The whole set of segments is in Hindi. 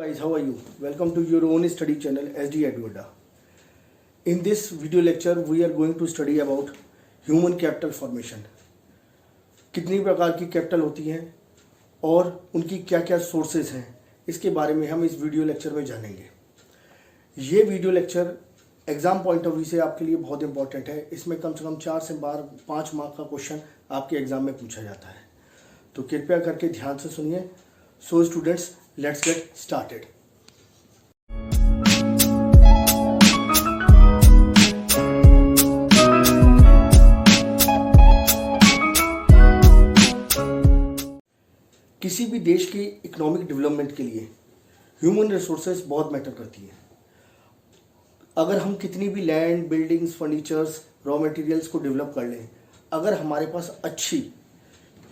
Guys, how are you? Welcome to your own study channel SD Advada. In this video lecture, we are going to study about human capital formation. कितनी प्रकार की कैपिटल होती हैं और उनकी क्या क्या सोर्सेज हैं, इसके बारे में हम इस वीडियो लेक्चर में जानेंगे. ये video lecture exam point of view से आपके लिए बहुत इंपॉर्टेंट है. इसमें कम से कम 4 से 5 मार्क का क्वेश्चन आपके एग्जाम में पूछा जाता है, तो कृपया करके ध्यान से सुनिए. So students, let's get started. किसी भी देश की इकोनॉमिक डेवलपमेंट के लिए ह्यूमन रिसोर्सेज बहुत मैटर करती हैं. अगर हम कितनी भी land, buildings, furnitures, raw materials को डेवलप कर लें, अगर हमारे पास अच्छी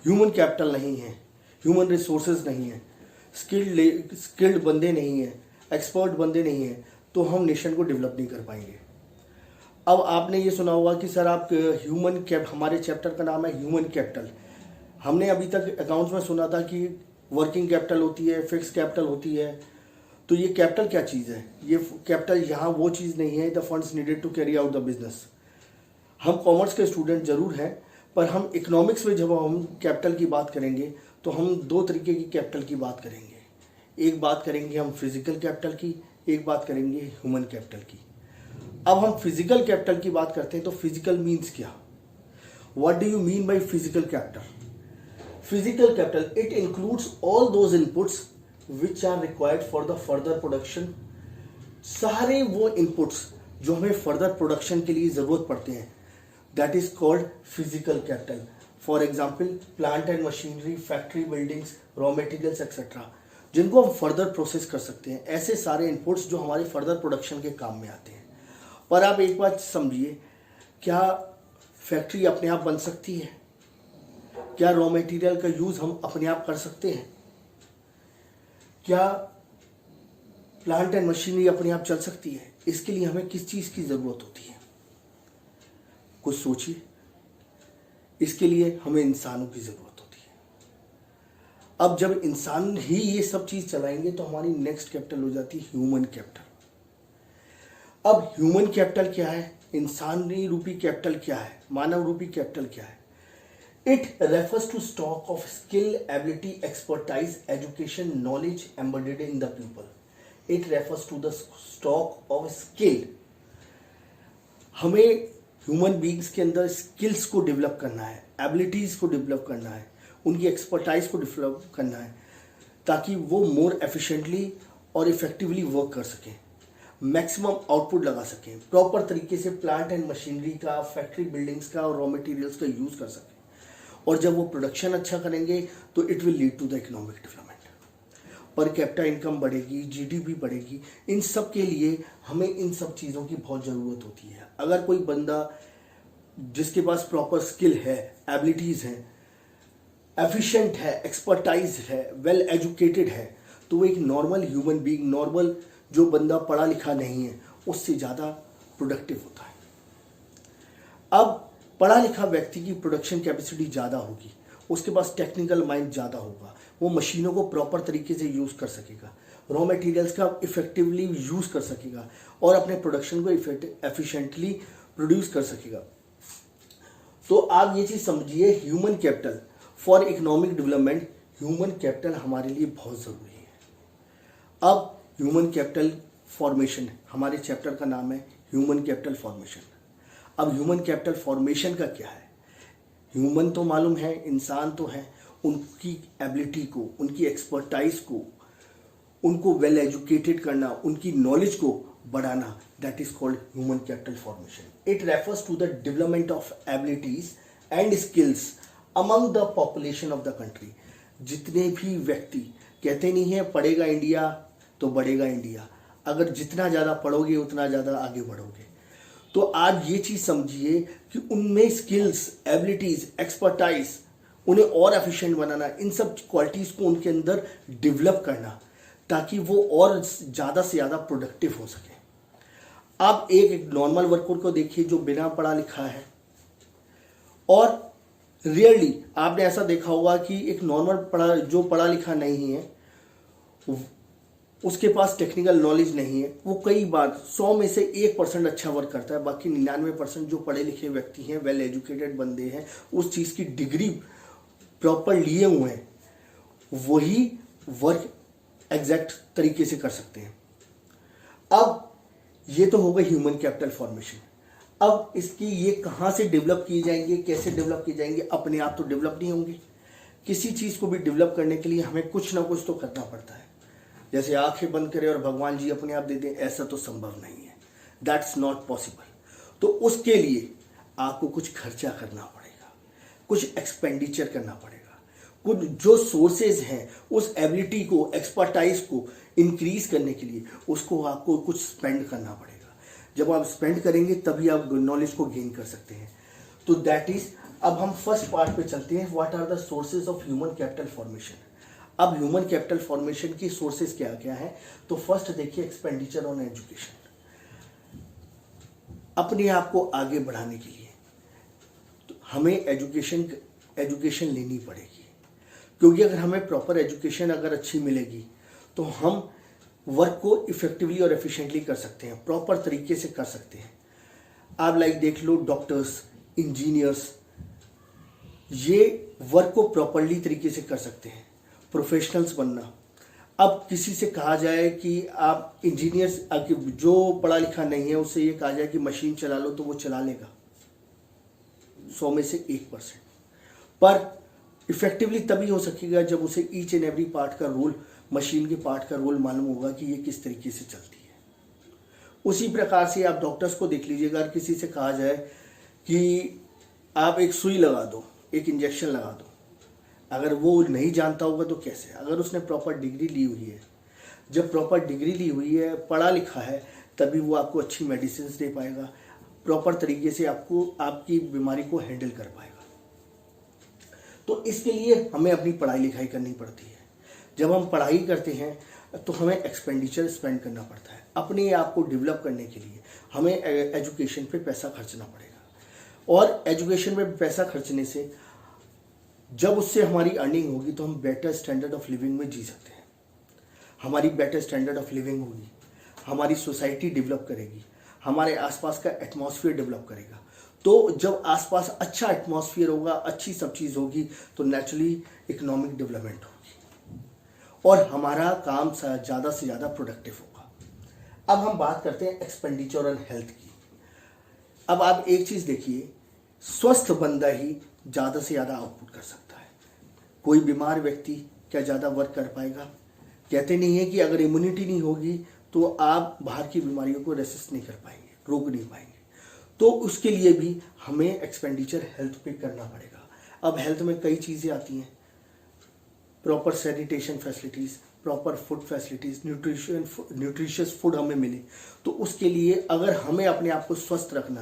ह्यूमन कैपिटल नहीं है, ह्यूमन रिसोर्सेज नहीं है, स्किल्ड बंदे नहीं हैं, एक्सपर्ट बंदे नहीं हैं, तो हम नेशन को डेवलप नहीं कर पाएंगे. अब आपने ये सुना होगा कि सर आप हमारे चैप्टर का नाम है ह्यूमन कैपिटल. हमने अभी तक अकाउंट्स में सुना था कि वर्किंग कैपिटल होती है, फिक्स कैपिटल होती है. तो ये कैपिटल क्या चीज़ है? ये कैपिटल यहाँ वो चीज़ नहीं है, the funds needed to carry out the business. हम कॉमर्स के स्टूडेंट ज़रूर हैं, पर हम इकोनॉमिक्स में जब हम कैपिटल की बात करेंगे तो हम 2 तरीके की कैपिटल की बात करेंगे. एक बात करेंगे हम फिजिकल कैपिटल की, एक बात करेंगे ह्यूमन कैपिटल की. अब हम फिजिकल कैपिटल की बात करते हैं तो फिजिकल मीन्स क्या? What do you mean by physical capital? Physical capital, it includes all those inputs which are required for the further production. सारे वो इनपुट्स जो हमें फर्दर प्रोडक्शन के लिए ज़रूरत पड़ते हैं, that is called physical capital. For example plant and machinery, factory buildings, raw materials etcetera, जिनको हम फर्दर प्रोसेस कर सकते हैं. ऐसे सारे इनपुट्स जो हमारे फर्दर प्रोडक्शन के काम में आते हैं. पर आप एक बात समझिए, क्या फैक्ट्री अपने आप बन सकती है? क्या रॉ मटेरियल का यूज़ हम अपने आप कर सकते हैं? क्या प्लांट एंड मशीनरी अपने आप चल सकती है? इसके लिए हमें किस चीज़ की ज़रूरत होती है? कुछ सोचिए. इसके लिए हमें इंसानों की ज़रूरत होती है. अब जब इंसान ही ये सब चीज़ चलाएंगे तो हमारी नेक्स्ट कैपिटल हो जाती है ह्यूमन कैपिटल. अब ह्यूमन कैपिटल क्या है? इंसानी रूपी कैपिटल क्या है? मानव रूपी कैपिटल क्या है? It refers to stock of skill, ability, expertise, education, knowledge embedded in the people. It refers to the stock of skill. हमें ह्यूमन बींग्स के अंदर स्किल्स को डेवलप करना है, एबिलिटीज़ को डेवलप करना है, उनकी एक्सपर्टाइज को डेवलप करना है, ताकि वो मोर एफिशिएंटली और इफेक्टिवली वर्क कर सकें, मैक्सिमम आउटपुट लगा सकें, प्रॉपर तरीके से प्लांट एंड मशीनरी का, फैक्ट्री बिल्डिंग्स का और रॉ मटेरियल्स का यूज़ कर सकें. और जब वो प्रोडक्शन अच्छा करेंगे तो it will lead to the economic development. Per capita income बढ़ेगी, जीडीपी बढ़ेगी. इन सब के लिए हमें इन सब चीज़ों की बहुत ज़रूरत होती है. अगर कोई बंदा जिसके पास प्रॉपर स्किल है, एबिलिटीज़ हैं, एफिशिएंट है, एक्सपर्टाइज है, वेल एजुकेटेड है, तो वो एक नॉर्मल ह्यूमन बीइंग, नॉर्मल जो बंदा पढ़ा लिखा नहीं है, उससे ज़्यादा प्रोडक्टिव होता है. अब पढ़ा लिखा व्यक्ति की प्रोडक्शन कैपेसिटी ज़्यादा होगी, उसके पास टेक्निकल माइंड ज़्यादा होगा, वो मशीनों को प्रॉपर तरीके से यूज़ कर सकेगा, रॉ मटेरियल्स का इफेक्टिवली यूज़ कर सकेगा और अपने प्रोडक्शन को एफिशिएंटली प्रोड्यूस कर सकेगा. तो आप ये चीज़ समझिए, human capital for economic development, human capital हमारे लिए बहुत ज़रूरी है. अब ह्यूमन कैपिटल फॉर्मेशन, हमारे चैप्टर का नाम है ह्यूमन कैपिटल फॉर्मेशन. अब ह्यूमन कैपिटल फॉर्मेशन का क्या है? ह्यूमन तो मालूम है, इंसान तो है, उनकी एबिलिटी को, उनकी एक्सपर्टाइज को, उनको वेल एजुकेटेड करना, उनकी नॉलेज को बढ़ाना, that is called human capital formation. It refers to the development of abilities and skills among the population of the country. जितने भी व्यक्ति, कहते नहीं है पढ़ेगा इंडिया तो बढ़ेगा इंडिया, अगर जितना ज़्यादा पढ़ोगे उतना ज़्यादा आगे बढ़ोगे. तो आप ये चीज़ समझिए कि उनमें स्किल्स, एबिलिटीज़, एक्सपर्टाइज, उन्हें और एफिशिएंट बनाना, इन सब क्वालिटीज़ को उनके अंदर डेवलप करना, ताकि वो और ज़्यादा से ज़्यादा प्रोडक्टिव हो सके. आप एक नॉर्मल वर्कर को देखिए जो बिना पढ़ा लिखा है, और रियरली आपने ऐसा देखा होगा कि एक नॉर्मल जो पढ़ा लिखा नहीं है उसके पास टेक्निकल नॉलेज नहीं है, वो कई बार 100 में से 1% अच्छा वर्क करता है, बाकी 99% जो पढ़े लिखे व्यक्ति हैं, वेल एजुकेटेड बंदे हैं, उस चीज़ की डिग्री प्रॉपर लिए हुए हैं, वही वर्क एग्जैक्ट तरीके से कर सकते हैं। अब ये तो हो गई ह्यूमन कैपिटल फॉर्मेशन। अब इसकी ये कहाँ से डेवलप किए जाएंगे, कैसे डेवलप किए जाएंगे? अपने आप तो डेवलप नहीं होंगे। किसी चीज़ को भी डेवलप करने के लिए हमें कुछ ना कुछ तो करना पड़ता है। जैसे आंखें बंद करें और भगवान जी अपने आप दे दें, ऐसा तो संभव नहीं है, दैट्स नॉट पॉसिबल। तो उसके लिए आपको कुछ खर्चा करना पड़ेगा, कुछ एक्सपेंडिचर करना पड़ेगा, कुछ जो सोर्सेज हैं उस एबिलिटी को, एक्सपर्टाइज को इंक्रीज करने के लिए उसको आपको कुछ स्पेंड करना पड़ेगा। जब आप स्पेंड करेंगे तभी आप नॉलेज को गेन कर सकते हैं। तो दैट इज, अब हम फर्स्ट पार्ट पे चलते हैं, what are the sources of human capital formation. अब ह्यूमन कैपिटल फॉर्मेशन की सोर्सेज क्या क्या है? तो फर्स्ट देखिए, एक्सपेंडिचर ऑन एजुकेशन। अपने आप को आगे बढ़ाने के लिए तो हमें एजुकेशन लेनी पड़ेगी, क्योंकि अगर हमें प्रॉपर एजुकेशन अगर अच्छी मिलेगी तो हम वर्क को इफेक्टिवली और एफिशिएंटली कर सकते हैं, प्रॉपर तरीके से कर सकते हैं। आप देख लो, डॉक्टर्स, इंजीनियर्स, ये वर्क को प्रॉपरली तरीके से कर सकते हैं, प्रोफेशनल्स बनना। अब किसी से कहा जाए कि आप इंजीनियर्स, जो पढ़ा लिखा नहीं है उससे ये कहा जाए कि मशीन चला लो, तो वो चला लेगा 100 में से 1%, पर इफेक्टिवली तभी हो सकेगा जब उसे ईच एंड एवरी पार्ट का रोल, मशीन के पार्ट का रोल मालूम होगा कि ये किस तरीके से चलती है। उसी प्रकार से आप डॉक्टर्स को देख लीजिएगा, अगर किसी से कहा जाए कि आप एक सुई लगा दो, एक इंजेक्शन लगा दो, अगर वो नहीं जानता होगा तो कैसे? अगर उसने प्रॉपर डिग्री ली हुई है, जब प्रॉपर डिग्री ली हुई है, पढ़ा लिखा है, तभी वो आपको अच्छी मेडिसिन दे पाएगा, प्रॉपर तरीके से आपको आपकी बीमारी को हैंडल कर पाएगा। तो इसके लिए हमें अपनी पढ़ाई लिखाई करनी पड़ती है। जब हम पढ़ाई करते हैं तो हमें एक्सपेंडिचर स्पेंड करना पड़ता है। अपने आप को डेवलप करने के लिए हमें एजुकेशन पे पैसा खर्चना पड़ेगा, और एजुकेशन में पैसा खर्चने से जब उससे हमारी अर्निंग होगी तो हम बेटर स्टैंडर्ड ऑफ लिविंग में जी सकते हैं। हमारी बेटर स्टैंडर्ड ऑफ लिविंग होगी, हमारी सोसाइटी डेवलप करेगी, हमारे आसपास का एटमॉस्फेयर डेवलप करेगा। तो जब आसपास अच्छा एटमॉस्फेयर होगा, अच्छी सब चीज़ होगी, तो नेचुरली इकोनॉमिक डेवलपमेंट होगी और हमारा काम ज़्यादा से ज़्यादा प्रोडक्टिव होगा। अब हम बात करते हैं एक्सपेंडिचर ऑन हेल्थ की। अब आप एक चीज़ देखिए, स्वस्थ बंदा ही ज़्यादा से ज़्यादा आउटपुट कर सकता है। कोई बीमार व्यक्ति क्या ज़्यादा वर्क कर पाएगा? कहते नहीं है कि अगर इम्यूनिटी नहीं होगी तो आप बाहर की बीमारियों को रेसिस्ट नहीं कर पाएंगे, रोक नहीं पाएंगे। तो उसके लिए भी हमें एक्सपेंडिचर हेल्थ पे करना पड़ेगा। अब हेल्थ में कई चीज़ें आती हैं, proper sanitation facilities, proper food facilities, nutritious food हमें मिले। तो उसके लिए अगर हमें अपने आप को स्वस्थ रखना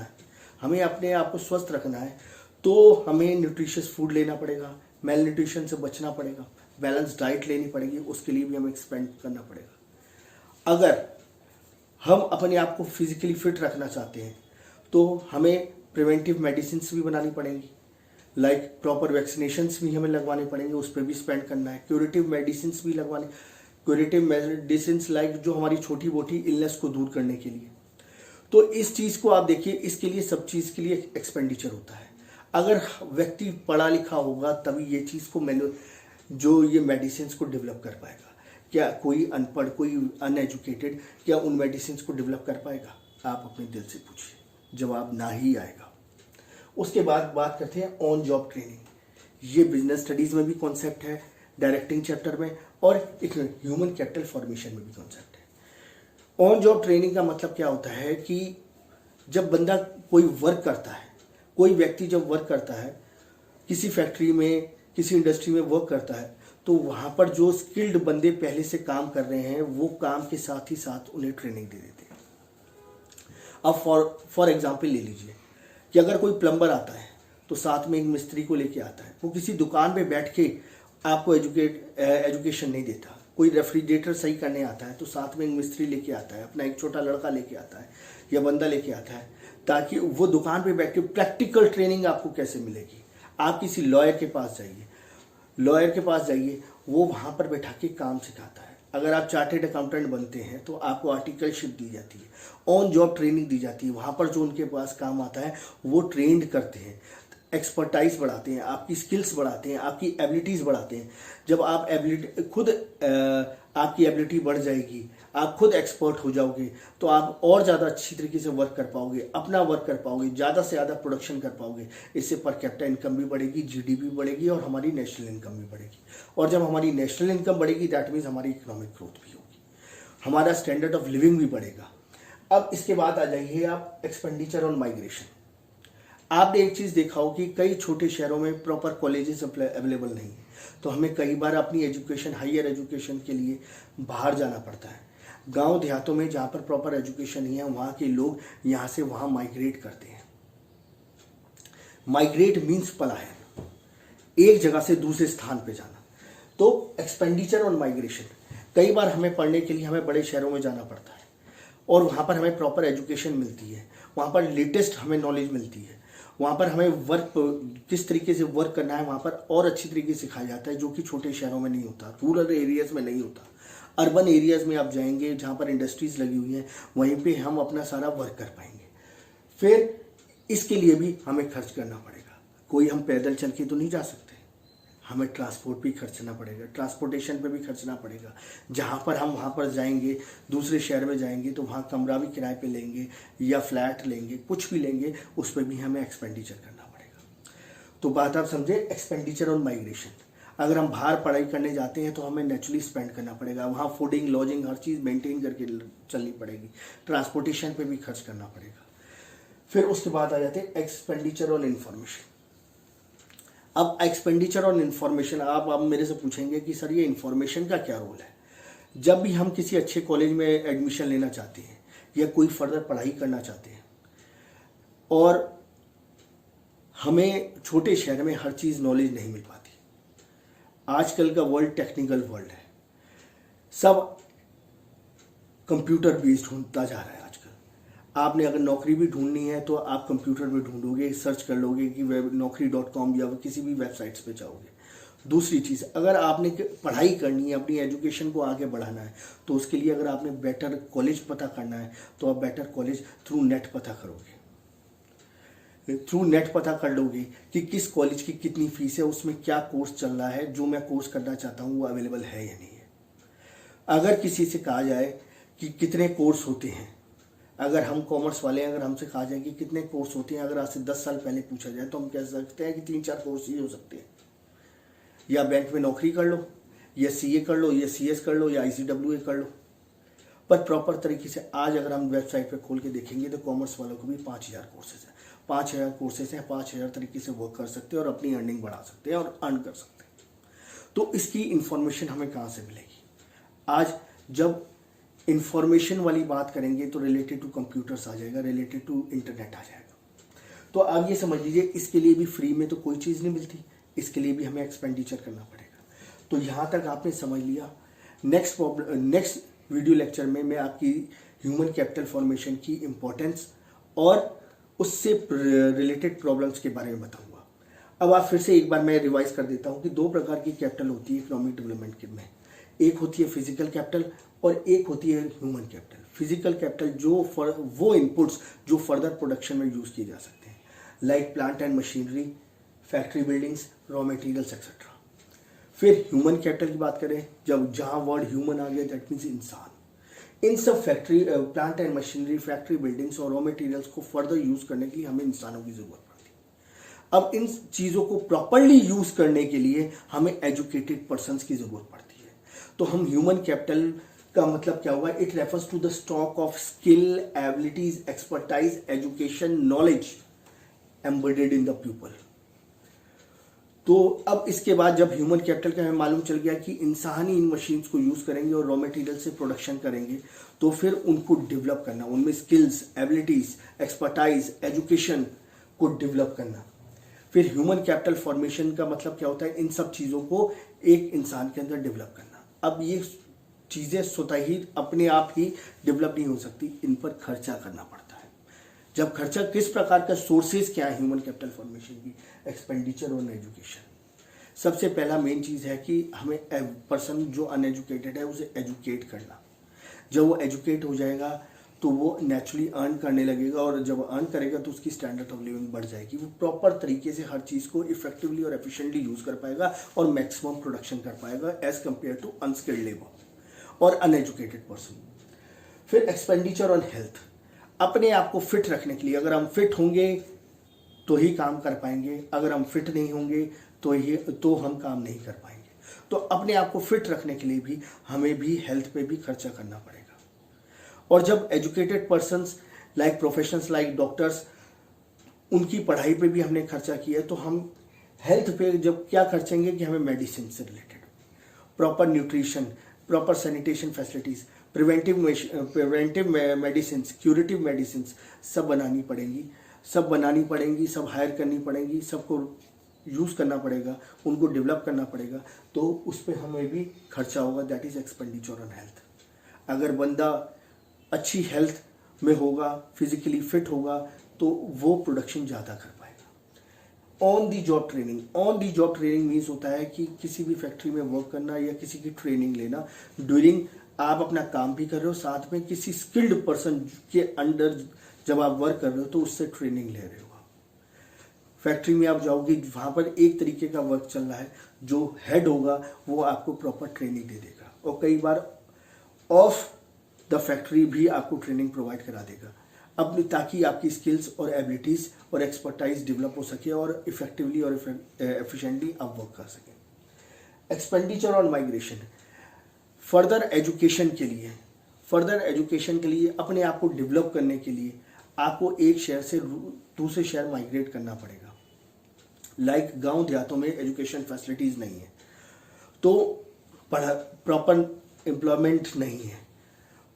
है, तो हमें न्यूट्रिशियस फूड लेना पड़ेगा, मेल न्यूट्रिशन से बचना पड़ेगा, बैलेंस डाइट लेनी पड़ेगी, उसके लिए भी हमें एक्सपेंड करना पड़ेगा। अगर हम अपने आप को फिजिकली फिट रखना चाहते हैं तो हमें प्रिवेंटिव मेडिसिन भी बनानी पड़ेंगी, लाइक प्रॉपर वैक्सीनेशंस भी हमें लगवाने पड़ेंगे, उस पर भी स्पेंड करना है। क्यूरेटिव मेडिसिन भी लगवाने, क्यूरेटिव मेडिसिन लाइक जो हमारी छोटी मोटी इलनेस को दूर करने के लिए। तो इस चीज़ को आप देखिए, इसके लिए सब चीज़ के लिए एक्सपेंडिचर होता है। अगर व्यक्ति पढ़ा लिखा होगा तभी ये चीज़ को जो ये मेडिसिन को डेवलप कर पाएगा। क्या कोई अनपढ़, कोई अनएजुकेटेड क्या उन मेडिसिन को डेवलप कर पाएगा? आप अपने दिल से पूछिए, जवाब ना ही आएगा। उसके बाद बात करते हैं ऑन जॉब ट्रेनिंग। ये बिजनेस स्टडीज़ में भी कॉन्सेप्ट है, डायरेक्टिंग चैप्टर में, और एक ह्यूमन कैपिटल फॉर्मेशन में भी कॉन्सेप्ट है। ऑन जॉब ट्रेनिंग का मतलब क्या होता है कि जब बंदा कोई वर्क करता है, कोई व्यक्ति जब वर्क करता है, किसी फैक्ट्री में, किसी इंडस्ट्री में वर्क करता है, तो वहाँ पर जो स्किल्ड बंदे पहले से काम कर रहे हैं वो काम के साथ ही साथ उन्हें ट्रेनिंग दे देते हैं। अब फॉर एग्जाम्पल ले लीजिए कि अगर कोई प्लम्बर आता है तो साथ में एक मिस्त्री को लेके आता है। वो किसी दुकान पे बैठ के आपको एजुकेशन नहीं देता। कोई रेफ्रिजरेटर सही करने आता है तो साथ में एक मिस्त्री लेके आता है, अपना एक छोटा लड़का लेके आता है या बंदा लेके आता है, ताकि वो दुकान पे बैठ के प्रैक्टिकल ट्रेनिंग आपको कैसे मिलेगी। आप किसी लॉयर के पास जाइए, वो वहाँ पर बैठा के काम सिखाता है। अगर आप चार्टेड अकाउंटेंट बनते हैं तो आपको आर्टिकलशिप दी जाती है, ऑन जॉब ट्रेनिंग दी जाती है, वहाँ पर जो उनके पास काम आता है वो ट्रेंड करते हैं, एक्सपर्टाइज बढ़ाते हैं, आपकी स्किल्स बढ़ाते हैं, आपकी एबिलिटीज़ बढ़ाते हैं। जब आप एबिलिटी खुद आपकी एबिलिटी बढ़ जाएगी, आप खुद एक्सपर्ट हो जाओगे, तो आप और ज़्यादा अच्छी तरीके से वर्क कर पाओगे, अपना वर्क कर पाओगे, ज़्यादा से ज़्यादा प्रोडक्शन कर पाओगे। इससे पर कैपिटा इनकम भी बढ़ेगी, जीडीपी बढ़ेगी और हमारी नेशनल इनकम भी बढ़ेगी। और जब हमारी नेशनल इनकम बढ़ेगी दैट मीन्स हमारी इकोनॉमिक ग्रोथ भी होगी, हमारा स्टैंडर्ड ऑफ लिविंग भी बढ़ेगा। अब इसके बाद आ जाइए आप एक्सपेंडिचर ऑन माइग्रेशन। आपने एक चीज़ देखा हो कि कई छोटे शहरों में प्रॉपर कॉलेजेस अवेलेबल नहीं है, तो हमें कई बार अपनी एजुकेशन, हायर एजुकेशन के लिए बाहर जाना पड़ता है। गांव देहातों में जहाँ पर प्रॉपर एजुकेशन नहीं है, वहाँ के लोग यहाँ से वहाँ माइग्रेट करते हैं। माइग्रेट मीन्स पलायन, एक जगह से दूसरे स्थान पे जाना। तो एक्सपेंडिचर ऑन माइग्रेशन, कई बार हमें पढ़ने के लिए हमें बड़े शहरों में जाना पड़ता है और वहाँ पर हमें प्रॉपर एजुकेशन मिलती है, वहाँ पर लेटेस्ट हमें नॉलेज मिलती है, वहाँ पर हमें वर्क किस तरीके से वर्क करना है वहाँ पर और अच्छी तरीके से सिखाया जाता है, जो कि छोटे शहरों में नहीं होता, रूरल एरियाज़ में नहीं होता। अर्बन एरियाज़ में आप जाएंगे जहाँ पर इंडस्ट्रीज़ लगी हुई हैं, वहीं पे हम अपना सारा वर्क कर पाएंगे। फिर इसके लिए भी हमें खर्च करना पड़ेगा, कोई हम पैदल चल के तो नहीं जा सकते, हमें ट्रांसपोर्ट भी खर्चना पड़ेगा, ट्रांसपोर्टेशन पे भी खर्चना पड़ेगा। जहाँ पर हम वहाँ पर जाएंगे, दूसरे शहर में जाएंगे तो वहाँ कमरा भी किराए पे लेंगे या फ्लैट लेंगे, कुछ भी लेंगे, उस पर भी हमें एक्सपेंडिचर करना पड़ेगा। तो बात आप समझे, एक्सपेंडिचर ऑन माइग्रेशन। अगर हम बाहर पढ़ाई करने जाते हैं तो हमें नेचुरली स्पेंड करना पड़ेगा, वहाँ फूडिंग, लॉजिंग, हर चीज़ मेंटेन करके चलनी पड़ेगी, ट्रांसपोर्टेशन पे भी खर्च करना पड़ेगा। फिर उसके बाद आ जाते हैं एक्सपेंडिचर ऑन इंफॉर्मेशन। अब एक्सपेंडिचर ऑन इंफॉर्मेशन, आप मेरे से पूछेंगे कि सर ये इंफॉर्मेशन का क्या रोल है। जब भी हम किसी अच्छे कॉलेज में एडमिशन लेना चाहते हैं या कोई फर्दर पढ़ाई करना चाहते हैं और हमें छोटे शहर में हर चीज़ नॉलेज नहीं मिल पाती, आजकल का वर्ल्ड टेक्निकल वर्ल्ड है, सब कंप्यूटर बेस्ड होता जा रहा है। आजकल आपने अगर नौकरी भी ढूंढनी है तो आप कंप्यूटर पे ढूंढोगे, सर्च कर लोगे कि naukri.com या किसी भी वेबसाइट्स पे जाओगे। दूसरी चीज़, अगर आपने पढ़ाई करनी है, अपनी एजुकेशन को आगे बढ़ाना है, तो उसके लिए अगर आपने बेटर कॉलेज पता करना है तो आप बेटर कॉलेज थ्रू नेट पता करोगे, थ्रू नेट पता कर लोगे कि किस कॉलेज की कितनी फीस है, उसमें क्या कोर्स चल रहा है, जो मैं कोर्स करना चाहता हूँ वो अवेलेबल है या नहीं है। अगर किसी से कहा जाए कि कितने कोर्स होते हैं, अगर हम कॉमर्स वाले हैं, अगर हमसे कहा जाए कि कितने कोर्स होते हैं, अगर आज से 10 साल पहले पूछा जाए तो हम कह सकते हैं कि 3-4 कोर्स ही हो सकते हैं। या बैंक में नौकरी कर लो, या सीए कर लो, या सीएस कर लो, या ICWA कर लो। पर प्रॉपर तरीके से आज अगर हम वेबसाइट पे खोल के देखेंगे तो कॉमर्स वालों को भी 5000 कोर्सेज हैं, 5000 कोर्सेज हैं, 5000 तरीके से वर्क कर सकते हैं और अपनी अर्निंग बढ़ा सकते हैं और अर्न कर सकते हैं। तो इसकी इंफॉर्मेशन हमें कहाँ से मिलेगी? आज जब इंफॉर्मेशन वाली बात करेंगे तो रिलेटेड टू कंप्यूटर्स आ जाएगा, रिलेटेड टू इंटरनेट आ जाएगा। तो आप ये समझ लीजिए, इसके लिए भी फ्री में तो कोई चीज़ नहीं मिलती, इसके लिए भी हमें एक्सपेंडिचर करना पड़ेगा। तो यहाँ तक आपने समझ लिया। नेक्स्ट वीडियो लेक्चर में मैं आपकी ह्यूमन कैपिटल फॉर्मेशन की इम्पोर्टेंस और उससे रिलेटेड प्रॉब्लम्स के बारे में बताऊँगा। अब आप फिर से एक बार मैं रिवाइज कर देता हूँ कि 2 प्रकार की कैपिटल होती है इकोनॉमिक डेवलपमेंट के में। एक होती है फिजिकल कैपिटल और एक होती है ह्यूमन कैपिटल। फिजिकल कैपिटल वो इनपुट्स जो फर्दर प्रोडक्शन में यूज़ किए जा सकते हैं, like plant and machinery, factory buildings, raw materials etcetera. फिर ह्यूमन कैपिटल की बात करें, जब जहाँ वर्ड ह्यूमन आ गया दैट मीन्स इंसान। इन सब factory, plant and machinery, factory buildings और रॉ मटेरियल्स को फर्दर यूज़ करने के लिए हमें इंसानों की ज़रूरत पड़ती है। अब इन चीज़ों को प्रॉपरली यूज़ करने के लिए हमें एजुकेटेड पर्सनस की ज़रूरत पड़ती है। तो हम ह्यूमन कैपिटल का मतलब क्या हुआ? It refers to the stock of skill, abilities, expertise, education, knowledge embedded in the people. तो अब इसके बाद जब ह्यूमन कैपिटल का हमें मालूम चल गया कि इंसान ही इन मशीन्स को यूज़ करेंगे और रॉ मटेरियल से प्रोडक्शन करेंगे, तो फिर उनको डेवलप करना, उनमें स्किल्स, एबिलिटीज, एक्सपर्टाइज, एजुकेशन को डेवलप करना। फिर ह्यूमन कैपिटल फॉर्मेशन का मतलब क्या होता है? इन सब चीज़ों को एक इंसान के अंदर डेवलप करना। अब ये चीज़ें स्वतः ही अपने आप ही डेवलप नहीं हो सकती, इन पर खर्चा करना पड़ता है। जब खर्चा, किस प्रकार का सोर्सेज क्या है ह्यूमन कैपिटल फॉर्मेशन की? Expenditure on education. सबसे पहला मेन चीज़ है कि हमें पर्सन जो अनएजुकेटेड है उसे एजुकेट करना। जब वो एजुकेट हो जाएगा तो वो नेचुरली अर्न करने लगेगा, और जब अर्न करेगा तो उसकी स्टैंडर्ड ऑफ लिविंग बढ़ जाएगी। वो प्रॉपर तरीके से हर चीज़ को इफेक्टिवली और एफिशिएंटली यूज़ कर पाएगा और मैक्सिमम प्रोडक्शन कर पाएगा as compared to unskilled labour और अनएजुकेटेड पर्सन। फिर एक्सपेंडिचर ऑन हेल्थ, अपने आप को फिट रखने के लिए, अगर हम फिट होंगे तो ही काम कर पाएंगे, अगर हम फिट नहीं होंगे तो हम काम नहीं कर पाएंगे। तो अपने आप को फिट रखने के लिए भी हमें भी हेल्थ पे भी खर्चा करना पड़ेगा। और जब educated persons like professionals like doctors, उनकी पढ़ाई पे भी हमने खर्चा किया, तो हम हेल्थ पे जब क्या खर्चेंगे कि हमें मेडिसिन से related proper nutrition, proper sanitation facilities, preventive medicine, curative medicine सब बनानी पड़ेंगी, सब हायर करनी पड़ेंगी, सबको यूज़ करना पड़ेगा, उनको डेवलप करना पड़ेगा, तो उस पर हमें भी खर्चा होगा। That is expenditure on health. अगर बंदा अच्छी हेल्थ में होगा, फिजिकली फिट होगा, तो वो प्रोडक्शन ज़्यादा कर पाएगा। On the job training means होता है कि किसी भी फैक्ट्री में वर्क करना या किसी की ट्रेनिंग लेना। ड्यूरिंग आप अपना काम भी कर रहे हो, साथ में किसी स्किल्ड पर्सन के अंडर जब आप वर्क कर रहे हो तो उससे ट्रेनिंग ले रहे हो। फैक्ट्री में आप जाओगे, वहाँ पर एक तरीके का वर्क चल रहा है, जो हेड होगा वो आपको प्रॉपर ट्रेनिंग दे देगा, और कई बार ऑफ द फैक्ट्री भी आपको ट्रेनिंग प्रोवाइड करा देगा अपनी, ताकि आपकी स्किल्स और एबिलिटीज़ और एक्सपर्टाइज डेवलप हो सके और इफेक्टिवली और एफिशिएंटली आप वर्क कर सकें। Expenditure on migration, further education के लिए अपने आप को डेवलप करने के लिए आपको एक शहर से दूसरे शहर माइग्रेट करना पड़ेगा। लाइक गांव देहातों में एजुकेशन फैसिलिटीज़ नहीं है, तो प्रॉपर एम्प्लॉयमेंट नहीं है,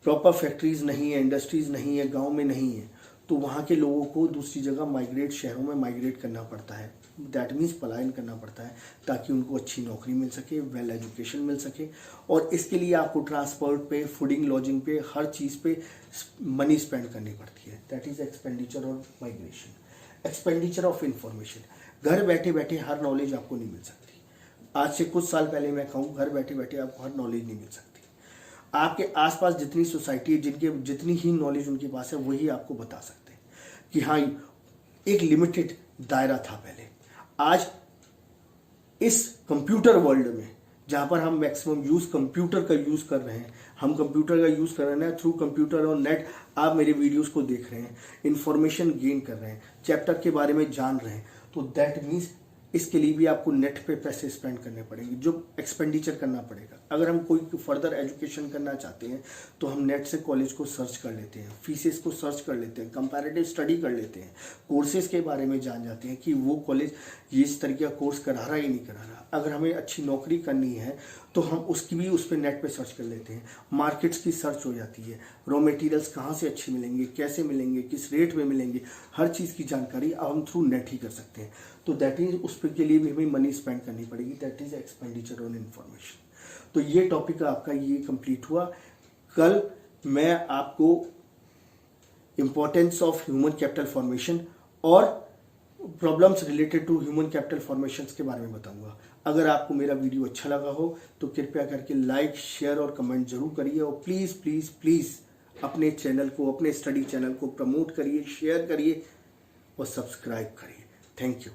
प्रॉपर फैक्ट्रीज नहीं है, इंडस्ट्रीज नहीं है, गांव में नहीं है, तो वहाँ के लोगों को दूसरी जगह शहरों में माइग्रेट करना पड़ता है। दैट मीन्स पलायन करना पड़ता है, ताकि उनको अच्छी नौकरी मिल सके, वेल एजुकेशन मिल सके, और इसके लिए आपको ट्रांसपोर्ट पे, फूडिंग, लॉजिंग पे, हर चीज़ पे मनी स्पेंड करनी पड़ती है। That is expenditure on migration. Expenditure of information, घर बैठे बैठे हर नॉलेज आपको नहीं मिल सकती। आज से कुछ साल पहले मैं कहूँ, घर बैठे बैठे आपको हर नॉलेज नहीं मिल सकती। आपके आसपास जितनी सोसाइटी है, जितनी ही नॉलेज उनके पास है, वही आपको बता सकते हैं कि हाँ, एक लिमिटेड दायरा था पहले। आज इस कंप्यूटर वर्ल्ड में, जहाँ पर हम मैक्सिमम कंप्यूटर का यूज़ कर रहे हैं, हम कंप्यूटर का यूज़ कर रहे हैं, थ्रू कंप्यूटर और नेट आप मेरे वीडियोस को देख रहे हैं, इंफॉर्मेशन गेन कर रहे हैं, चैप्टर के बारे में जान रहे हैं, तो दैट मीन्स इसके लिए भी आपको नेट पे पैसे स्पेंड करने पड़ेंगे, जो एक्सपेंडिचर करना पड़ेगा। अगर हम कोई फर्दर एजुकेशन करना चाहते हैं तो हम नेट से कॉलेज को सर्च कर लेते हैं, फीसेस को सर्च कर लेते हैं, कंपैरेटिव स्टडी कर लेते हैं, कोर्सेज के बारे में जान जाते हैं कि वो कॉलेज ये इस तरीके का कोर्स करा रहा है या नहीं करा रहा। अगर हमें अच्छी नौकरी करनी है तो हम उसकी भी उस पर नेट पे सर्च कर लेते हैं, मार्केट्स की सर्च हो जाती है, रॉ मटेरियल्स कहाँ से अच्छे मिलेंगे, कैसे मिलेंगे, किस रेट में मिलेंगे, हर चीज़ की जानकारी अब हम थ्रू नेट ही कर सकते हैं। तो दैट इज उस पर के लिए भी हमें मनी स्पेंड करनी पड़ेगी। That is expenditure on information. तो ये टॉपिक आपका ये कंप्लीट हुआ। कल मैं आपको importance of human capital formation और problems related to human capital formation के बारे में बताऊंगा। अगर आपको मेरा वीडियो अच्छा लगा हो तो कृपया करके लाइक, शेयर और कमेंट जरूर करिए, और प्लीज़ प्लीज़ प्लीज़ अपने चैनल को, अपने स्टडी चैनल को प्रमोट करिए, शेयर करिए और सब्सक्राइब करिए। Thank you.